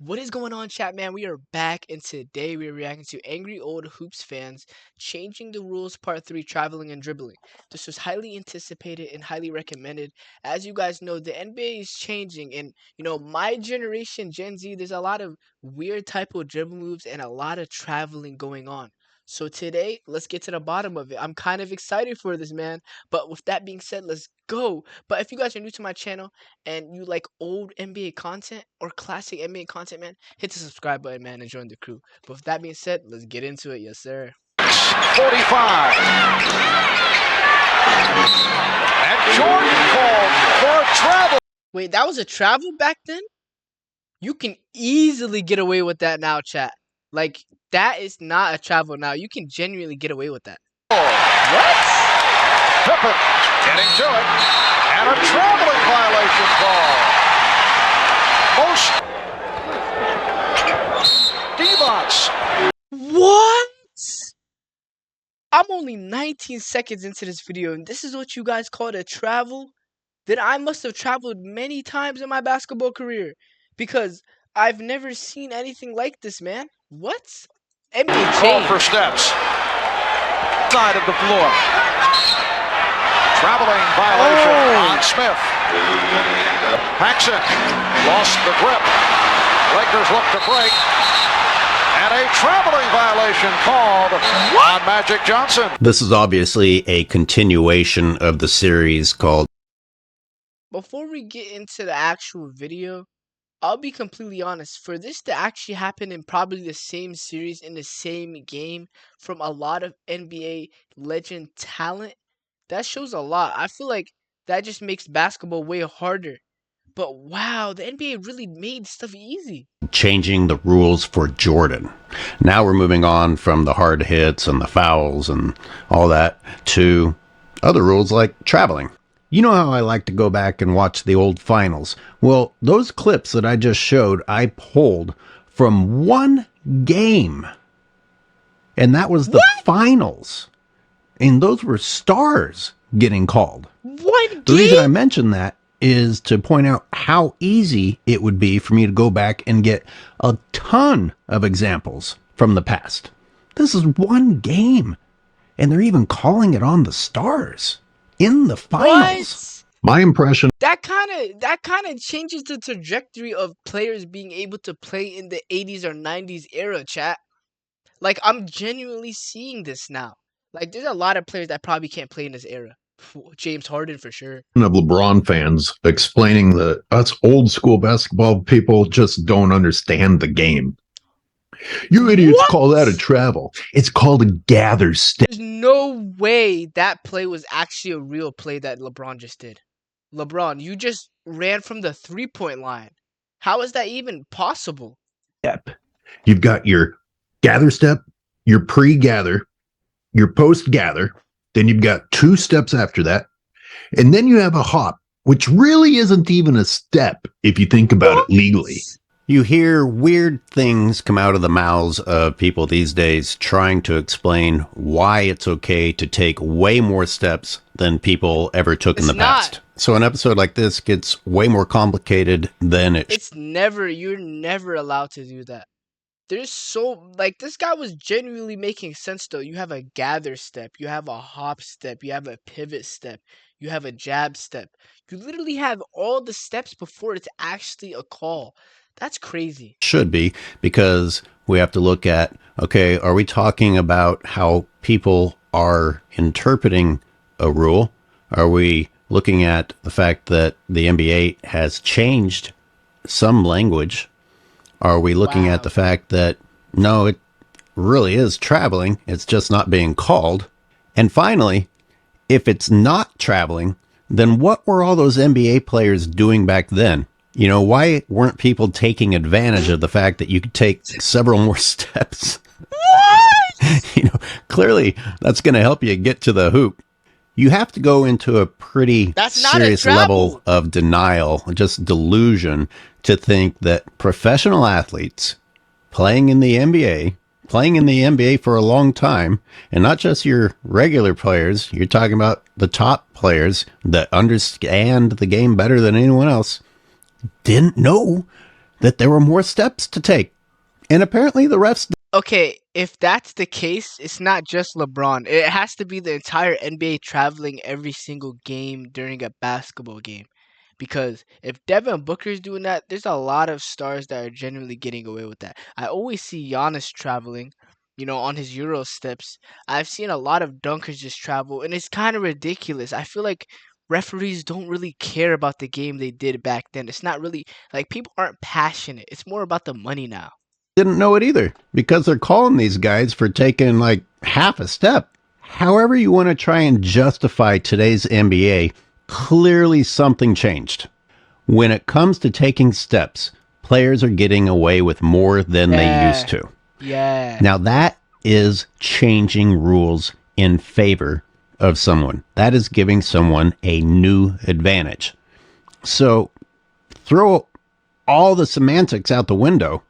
What is going on, chat man? We are back, and today we are reacting to Angry Old Hoops fans changing the rules part 3, traveling and dribbling. This was highly anticipated and highly recommended. As you guys know, the NBA is changing, and my generation, Gen Z, there's a lot of weird type of dribble moves and a lot of traveling going on. So today, let's get to the bottom of it. I'm kind of excited for this, man. But with that being said, let's go. But if you guys are new to my channel and you like old NBA content or classic NBA content, man, hit the subscribe button, man, and join the crew. But with that being said, let's get into it. Yes, sir. 45. And Jordan called for travel. Wait, that was a travel back then? You can easily get away with that now, chat. Like, that is not a travel now. You can genuinely get away with that. What? Pippen getting to it. And a traveling violation call. What? I'm only 19 seconds into this video, and this is what you guys call a travel? Then I must have traveled many times in my basketball career, because I've never seen anything like this, man. What? NBA Call for steps. Side of the floor. Traveling violation on Smith. Paxson lost the grip. Lakers look to break. And a traveling violation called on Magic Johnson. This is obviously a continuation of the series called... Before we get into the actual video, I'll be completely honest. For this to actually happen in probably the same series, in the same game, from a lot of NBA legend talent, that shows a lot. I feel like that just makes basketball way harder. But wow, the NBA really made stuff easy. Changing the rules for Jordan. Now we're moving on from the hard hits and the fouls and all that to other rules like traveling. You know how I like to go back and watch the old finals? Well, those clips that I just showed, I pulled from one game. And that was the finals. And those were stars getting called. One game? The reason I mention that is to point out how easy it would be for me to go back and get a ton of examples from the past. This is one game. And they're even calling it on the stars. In the finals. What? My impression, that kind of changes the trajectory of players being able to play in the 80s or 90s era, chat. Like, I'm genuinely seeing this now. Like, there's a lot of players that probably can't play in this era. James Harden for sure. Of LeBron fans explaining that us old school basketball people just don't understand the game. You idiots call that a travel. It's called a gather stick. There's no way that play was actually a real play that LeBron just did. LeBron, you just ran from the three-point line. How is that even possible? Step. You've got your gather step, your pre-gather, your post-gather. Then you've got two steps after that. And then you have a hop, which really isn't even a step if you think about it legally. you hear weird things come out of the mouths of people these days trying to explain why it's okay to take way more steps than people ever took in the past. So an episode like this gets way more complicated than you're never allowed to do that. There's this guy was genuinely making sense though. You have a gather step, you have a hop step, you have a pivot step, you have a jab step. You literally have all the steps before it's actually a call. That's crazy. Should be, because we have to look at, okay, are we talking about how people are interpreting a rule? Are we looking at the fact that the NBA has changed some language? Are we looking at the fact that, no, it really is traveling, it's just not being called? And finally, if it's not traveling, then what were all those NBA players doing back then? You know, why weren't people taking advantage of the fact that you could take several more steps? What? You know, clearly that's going to help you get to the hoop. You have to go into a pretty serious level of denial, just delusion, to think that professional athletes playing in the NBA for a long time, and not just your regular players, you're talking about the top players that understand the game better than anyone else, didn't know that there were more steps to take. And apparently the refs. Okay, if that's the case, it's not just LeBron. It has to be the entire NBA traveling every single game during a basketball game. Because if Devin Booker's doing that, there's a lot of stars that are genuinely getting away with that. I always see Giannis traveling, on his Euro steps. I've seen a lot of dunkers just travel, and it's kind of ridiculous. I feel like referees don't really care about the game they did back then. It's not really like people aren't passionate. It's more about the money now. Didn't know it either because they're calling these guys for taking like half a step. However you want to try and justify today's NBA, clearly something changed. When it comes to taking steps, players are getting away with more than they used to. Yeah. Now that is changing rules in favor of someone. That is giving someone a new advantage. So throw all the semantics out the window.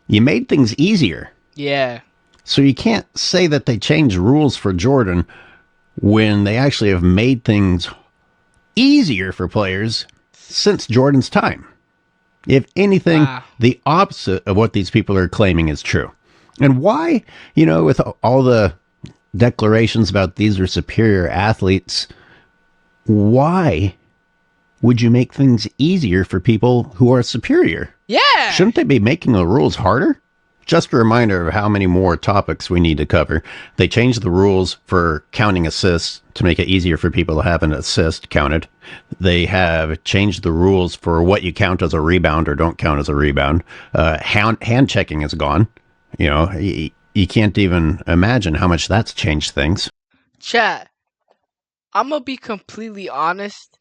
You made things easier. Yeah. So you can't say that they changed rules for Jordan when they actually have made things easier for players since Jordan's time. If anything, the opposite of what these people are claiming is true. And why, with all the declarations about these are superior athletes, why would you make things easier for people who are superior? Yeah. Shouldn't they be making the rules harder? Just a reminder of how many more topics we need to cover. They changed the rules for counting assists to make it easier for people to have an assist counted. They have changed the rules for what you count as a rebound or don't count as a rebound. Hand checking is gone. You can't even imagine how much that's changed things. Chat, I'm going to be completely honest.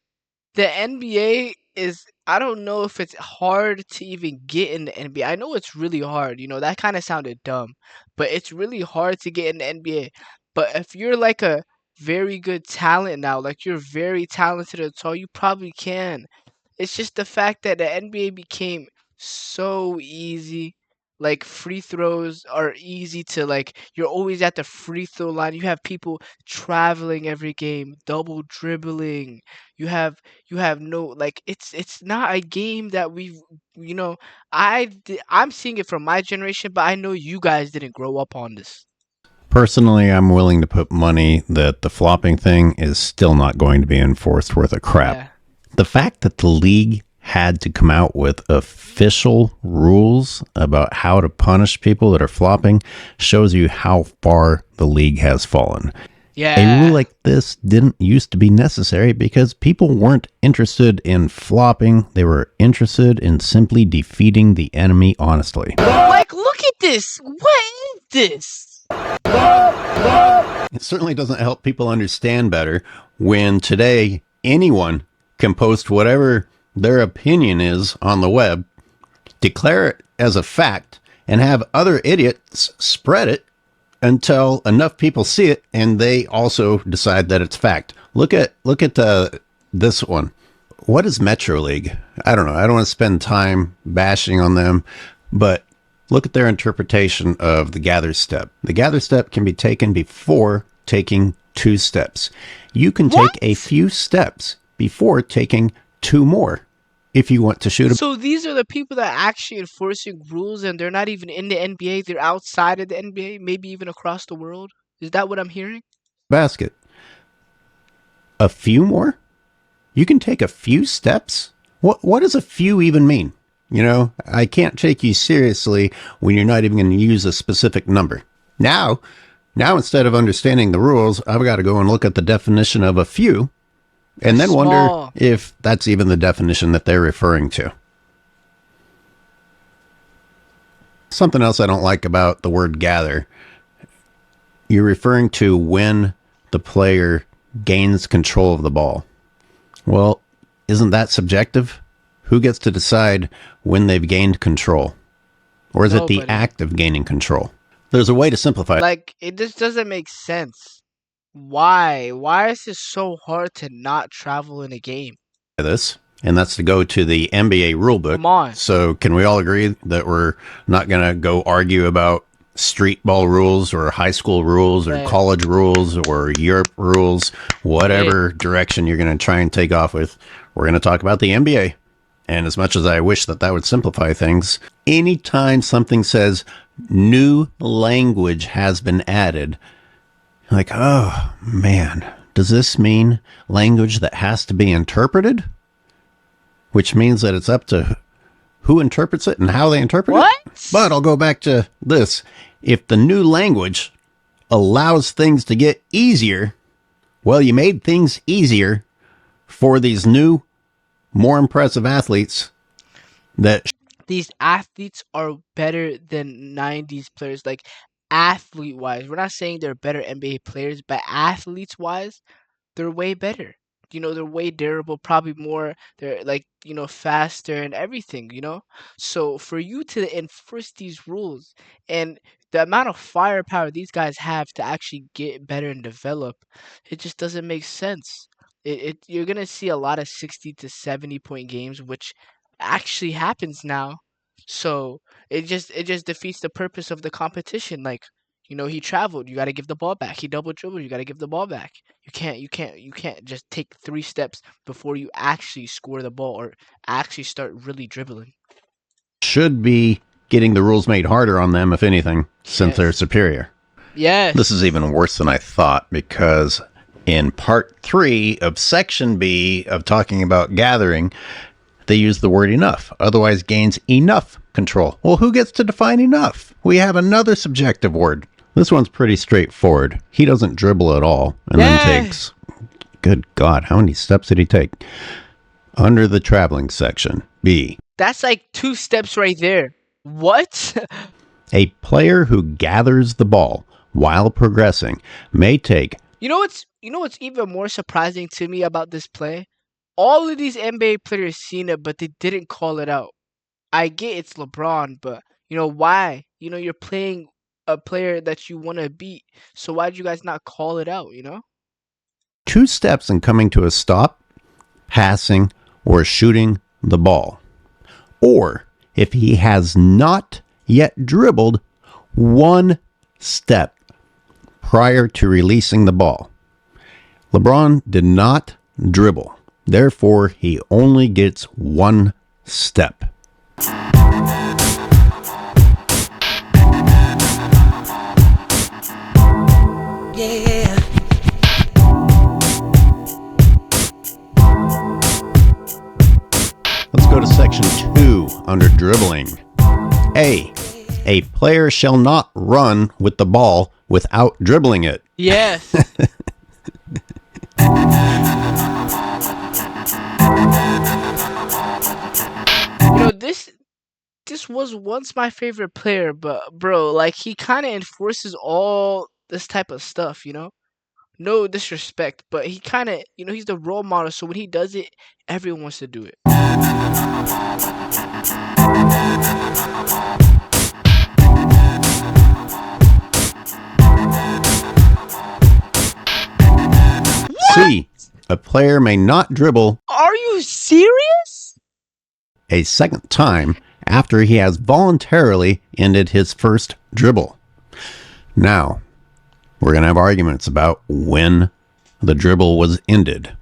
The NBA is, I don't know if it's hard to even get in the NBA. I know it's really hard. That kind of sounded dumb, but it's really hard to get in the NBA. But if you're like a very good talent now, like you're very talented at all, you probably can. It's just the fact that the NBA became so easy. Like free throws are easy to you're always at the free throw line. You have people traveling every game, double dribbling. You have no it's not a game that we've I'm seeing it from my generation, but I know you guys didn't grow up on this. Personally, I'm willing to put money that the flopping thing is still not going to be enforced worth a crap. Yeah. The fact that the league had to come out with official rules about how to punish people that are flopping shows you how far the league has fallen. Yeah. A rule like this didn't used to be necessary because people weren't interested in flopping. They were interested in simply defeating the enemy honestly. Look at this. What is this? It certainly doesn't help people understand better when today anyone can post whatever their opinion is on the web, declare it as a fact, and have other idiots spread it until enough people see it and they also decide that it's fact. Look at this one. What is Metro League? I don't know. I don't want to spend time bashing on them, but look at their interpretation of the gather step. The gather step can be taken before taking 2 steps. You can take a few steps before taking 2 more if you want to shoot a So these are the people that are actually enforcing rules, and they're not even in the NBA. They're outside of the NBA, maybe even across the world. Is that what I'm hearing? basket. A few more? You can take a few steps? What does a few even mean? I can't take you seriously when you're not even going to use a specific number. Now instead of understanding the rules, I've got to go and look at the definition of a few and then wonder if that's even the definition that they're referring to. Something else I don't like about the word gather. You're referring to when the player gains control of the ball. Well, isn't that subjective? Who gets to decide when they've gained control? Or is it the act of gaining control? There's a way to simplify it. It just doesn't make sense. Why? Why is it so hard to not travel in a game? This, and that's to go to the NBA rulebook. Come on. So can we all agree that we're not going to go argue about street ball rules or high school rules or college rules or Europe rules, whatever direction you're going to try and take off with? We're going to talk about the NBA. And as much as I wish that that would simplify things, anytime something says new language has been added, like, oh man, does this mean language that has to be interpreted? Which means that it's up to who interprets it and how they interpret it. But I'll go back to this. If the new language allows things to get easier, well, you made things easier for these new, more impressive athletes that These athletes are better than 90s players, like athlete wise. We're not saying they're better NBA players, but athletes wise, they're way better. They're way durable, probably more, they're like, faster and everything. So for you to enforce these rules and the amount of firepower these guys have to actually get better and develop, it just doesn't make sense. You're gonna see a lot of 60 to 70 point games, which actually happens now. So it just defeats the purpose of the competition. Like, he traveled, you got to give the ball back. He double dribbled, you got to give the ball back. You can't just take 3 steps before you actually score the ball or actually start really dribbling. should be getting the rules made harder on them, if anything, since they're Yes. superior. Yes. This is even worse than I thought, because in part 3 of section B of talking about gathering, they use the word enough, otherwise gains enough control. Well, who gets to define enough? We have another subjective word. This one's pretty straightforward. He doesn't dribble at all and then takes, good God, how many steps did he take? Under the traveling section, B. That's like 2 steps right there. What? A player who gathers the ball while progressing may take You know what's even more surprising to me about this play? All of these NBA players seen it, but they didn't call it out. I get it's LeBron, but why? You're playing a player that you want to beat, so why'd you guys not call it out? 2 steps in coming to a stop, passing, or shooting the ball. Or if he has not yet dribbled 1 step prior to releasing the ball. LeBron did not dribble. Therefore, he only gets 1 step. Yeah. Let's go to section 2 under dribbling. A player shall not run with the ball without dribbling it. Yes. This was once my favorite player, but bro, like he kind of enforces all this type of stuff. No disrespect, but he kind of, he's the role model, so when he does it, everyone wants to do it. C. A player may not dribble Are you serious? a second time after he has voluntarily ended his first dribble. Now, we're going to have arguments about when the dribble was ended.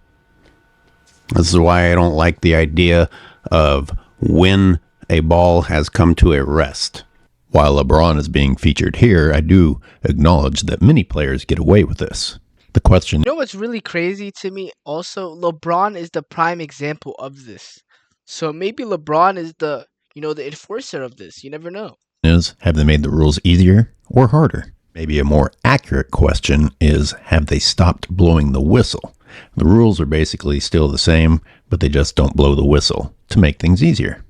This is why I don't like the idea of when a ball has come to a rest. While LeBron is being featured here, I do acknowledge that many players get away with this. The question You know what's really crazy to me? Also, LeBron is the prime example of this. So maybe LeBron is the enforcer of this. You never know. is, have they made the rules easier or harder? Maybe a more accurate question is, have they stopped blowing the whistle? The rules are basically still the same, but they just don't blow the whistle to make things easier.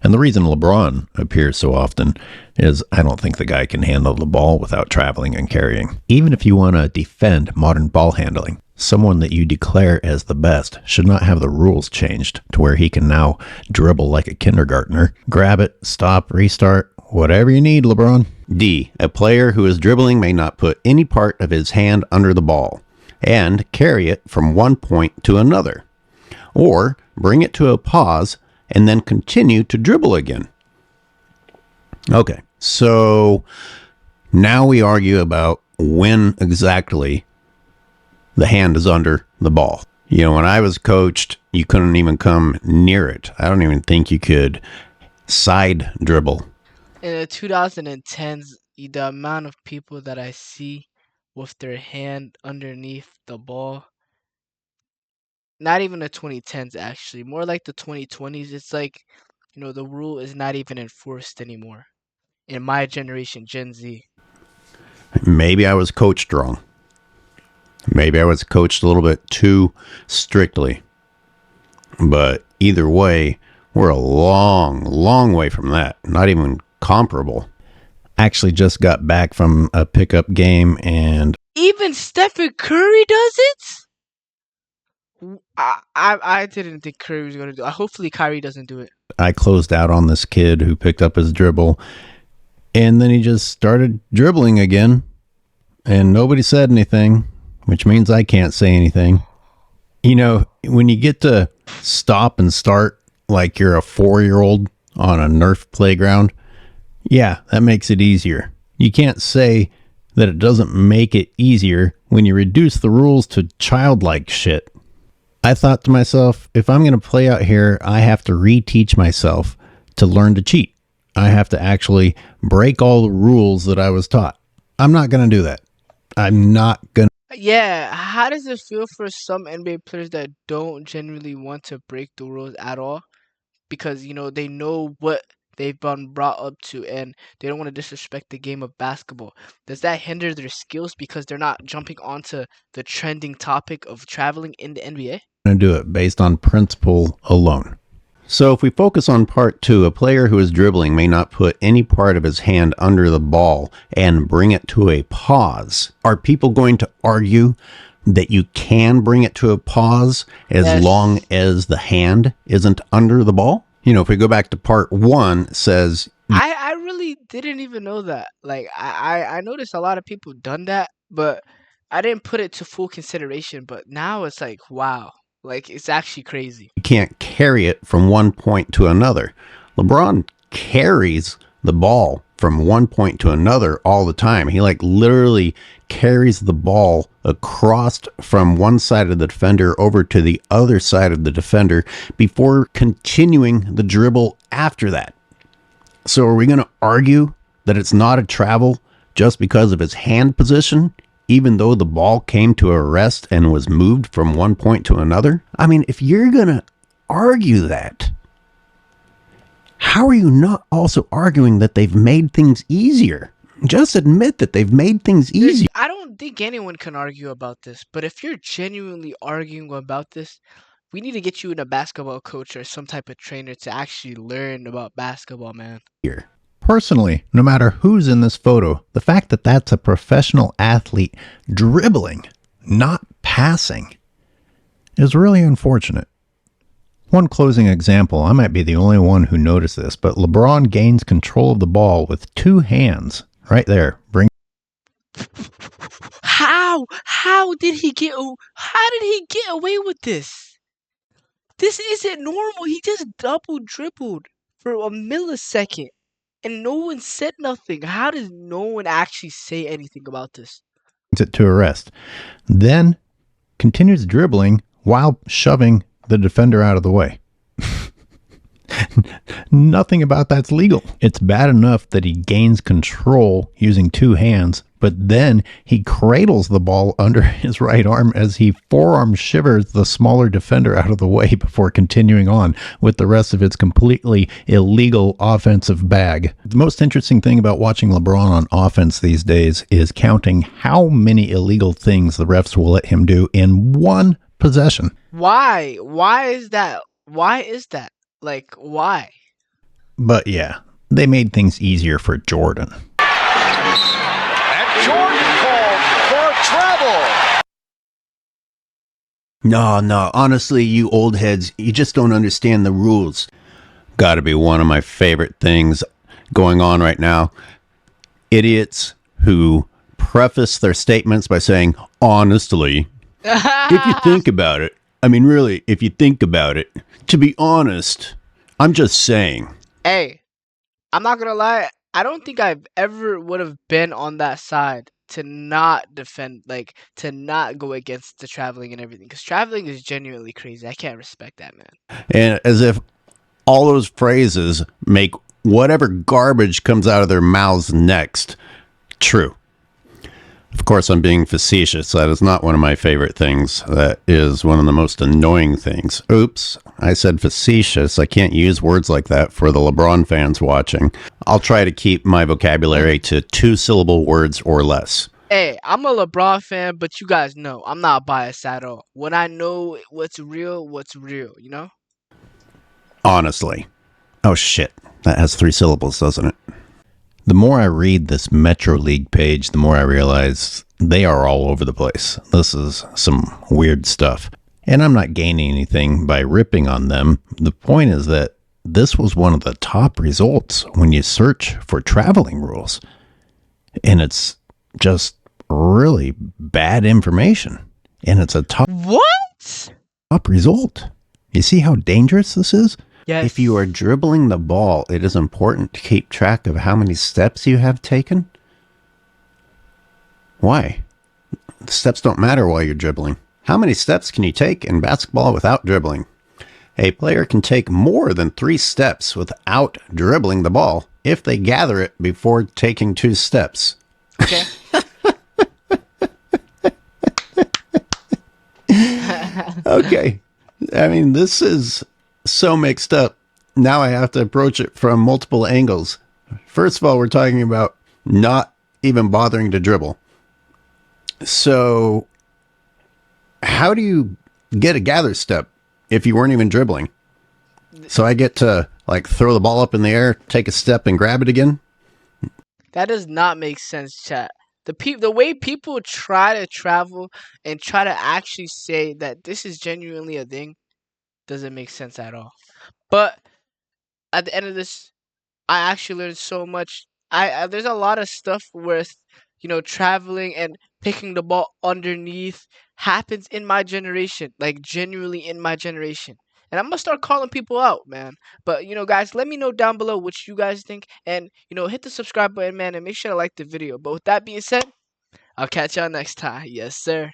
And the reason LeBron appears so often is I don't think the guy can handle the ball without traveling and carrying. Even if you want to defend modern ball handling, someone that you declare as the best should not have the rules changed to where he can now dribble like a kindergartner. Grab it, stop, restart, whatever you need, LeBron. D. A player who is dribbling may not put any part of his hand under the ball and carry it from one point to another, or bring it to a pause and then continue to dribble again. Okay, so now we argue about when exactly the hand is under the ball. When I was coached, you couldn't even come near it. I don't even think you could side dribble. In the 2010s, the amount of people that I see with their hand underneath the ball, not even the 2010s actually, more like the 2020s, it's like, the rule is not even enforced anymore. In my generation, Gen Z. Maybe I was coached wrong. Maybe I was coached a little bit too strictly. But either way, we're a long, long way from that. Not even comparable. Actually just got back from a pickup game and Even Stephen Curry does it? I didn't think Curry was going to do it. Hopefully Kyrie doesn't do it. I closed out on this kid who picked up his dribble. And then he just started dribbling again. And nobody said anything, which means I can't say anything. When you get to stop and start like you're a 4-year-old on a Nerf playground, yeah, that makes it easier. You can't say that it doesn't make it easier when you reduce the rules to childlike shit. I thought to myself, if I'm going to play out here, I have to reteach myself to learn to cheat. I have to actually break all the rules that I was taught. I'm not going to do that. I'm not going to. Yeah, how does it feel for some NBA players that don't genuinely want to break the rules at all? Because, they know what they've been brought up to and they don't want to disrespect the game of basketball. Does that hinder their skills because they're not jumping onto the trending topic of traveling in the NBA? To do it based on principle alone. So if we focus on part 2, a player who is dribbling may not put any part of his hand under the ball and bring it to a pause. Are people going to argue that you can bring it to a pause as long as the hand isn't under the ball? If we go back to part 1, it says... I really didn't even know that. Like, I noticed a lot of people done that, but I didn't put it to full consideration. But now it's like, wow. Like, it's actually crazy. You can't carry it from one point to another. LeBron carries the ball from one point to another all the time. He literally carries the ball across from one side of the defender over to the other side of the defender before continuing the dribble after that. So are we going to argue that it's not a travel just because of his hand position, even though the ball came to a rest and was moved from one point to another? I mean, if you're going to argue that, how are you not also arguing that they've made things easier? Just admit that they've made things easier. I don't think anyone can argue about this, but if you're genuinely arguing about this, we need to get you in a basketball coach or some type of trainer to actually learn about basketball, man. Personally, no matter who's in this photo, the fact that that's a professional athlete dribbling, not passing, is really unfortunate. One closing example, I might be the only one who noticed this, but LeBron gains control of the ball with 2 hands right there. How did he get away with this? This isn't normal. He just double dribbled for a millisecond and no one said nothing. How does no one actually say anything about this? It to arrest. Then continues dribbling while shoving the defender out of the way. Nothing about that's legal. It's bad enough that he gains control using 2 hands, but then he cradles the ball under his right arm as he forearm shivers the smaller defender out of the way before continuing on with the rest of its completely illegal offensive bag. The most interesting thing about watching LeBron on offense these days is counting how many illegal things the refs will let him do in one possession. Why? Why is that? Why is that? Like, why? But yeah, they made things easier for Jordan. And Jordan called for a travel. No, honestly, you old heads, you just don't understand the rules. Gotta be one of my favorite things going on right now. Idiots who preface their statements by saying, honestly, if you think about it, really, if you think about it, to be honest, I'm just saying. Hey, I'm not gonna lie. I don't think I've ever would have been on that side to not defend, like to not go against the traveling and everything, because traveling is genuinely crazy. I can't respect that, man. And as if all those phrases make whatever garbage comes out of their mouths next true. Of course, I'm being facetious. That is not one of my favorite things. That is one of the most annoying things. Oops, I said facetious. I can't use words like that for the LeBron fans watching. I'll try to keep my vocabulary to 2-syllable words or less. Hey, I'm a LeBron fan, but you guys know I'm not biased at all. When I know what's real, you know? Honestly. Oh shit, that has 3 syllables, doesn't it? The more I read this Metro League page, the more I realize they are all over the place. This is some weird stuff. And I'm not gaining anything by ripping on them. The point is that this was one of the top results when you search for traveling rules. And it's just really bad information. And it's a What? top result. You see how dangerous this is? Yes. If you are dribbling the ball, it is important to keep track of how many steps you have taken. Why? The steps don't matter while you're dribbling. How many steps can you take in basketball without dribbling? A player can take more than 3 steps without dribbling the ball if they gather it before taking 2 steps. Okay. Okay. I mean, this is so mixed up. Now I have to approach it from multiple angles. First of all, we're talking about not even bothering to dribble. So how do you get a gather step if you weren't even dribbling? So I get to like throw the ball up in the air, take a step and grab it again? That does not make sense, chat. The way people try to travel and try to actually say that this is genuinely a thing doesn't make sense at all. But at the end of this, I actually learned so much. I there's a lot of stuff with, traveling and picking the ball underneath happens in my generation, like genuinely in my generation. And I'm gonna start calling people out, man. But guys, let me know down below what you guys think, and hit the subscribe button, man, and make sure to like the video. But with that being said, I'll catch y'all next time. Yes, sir.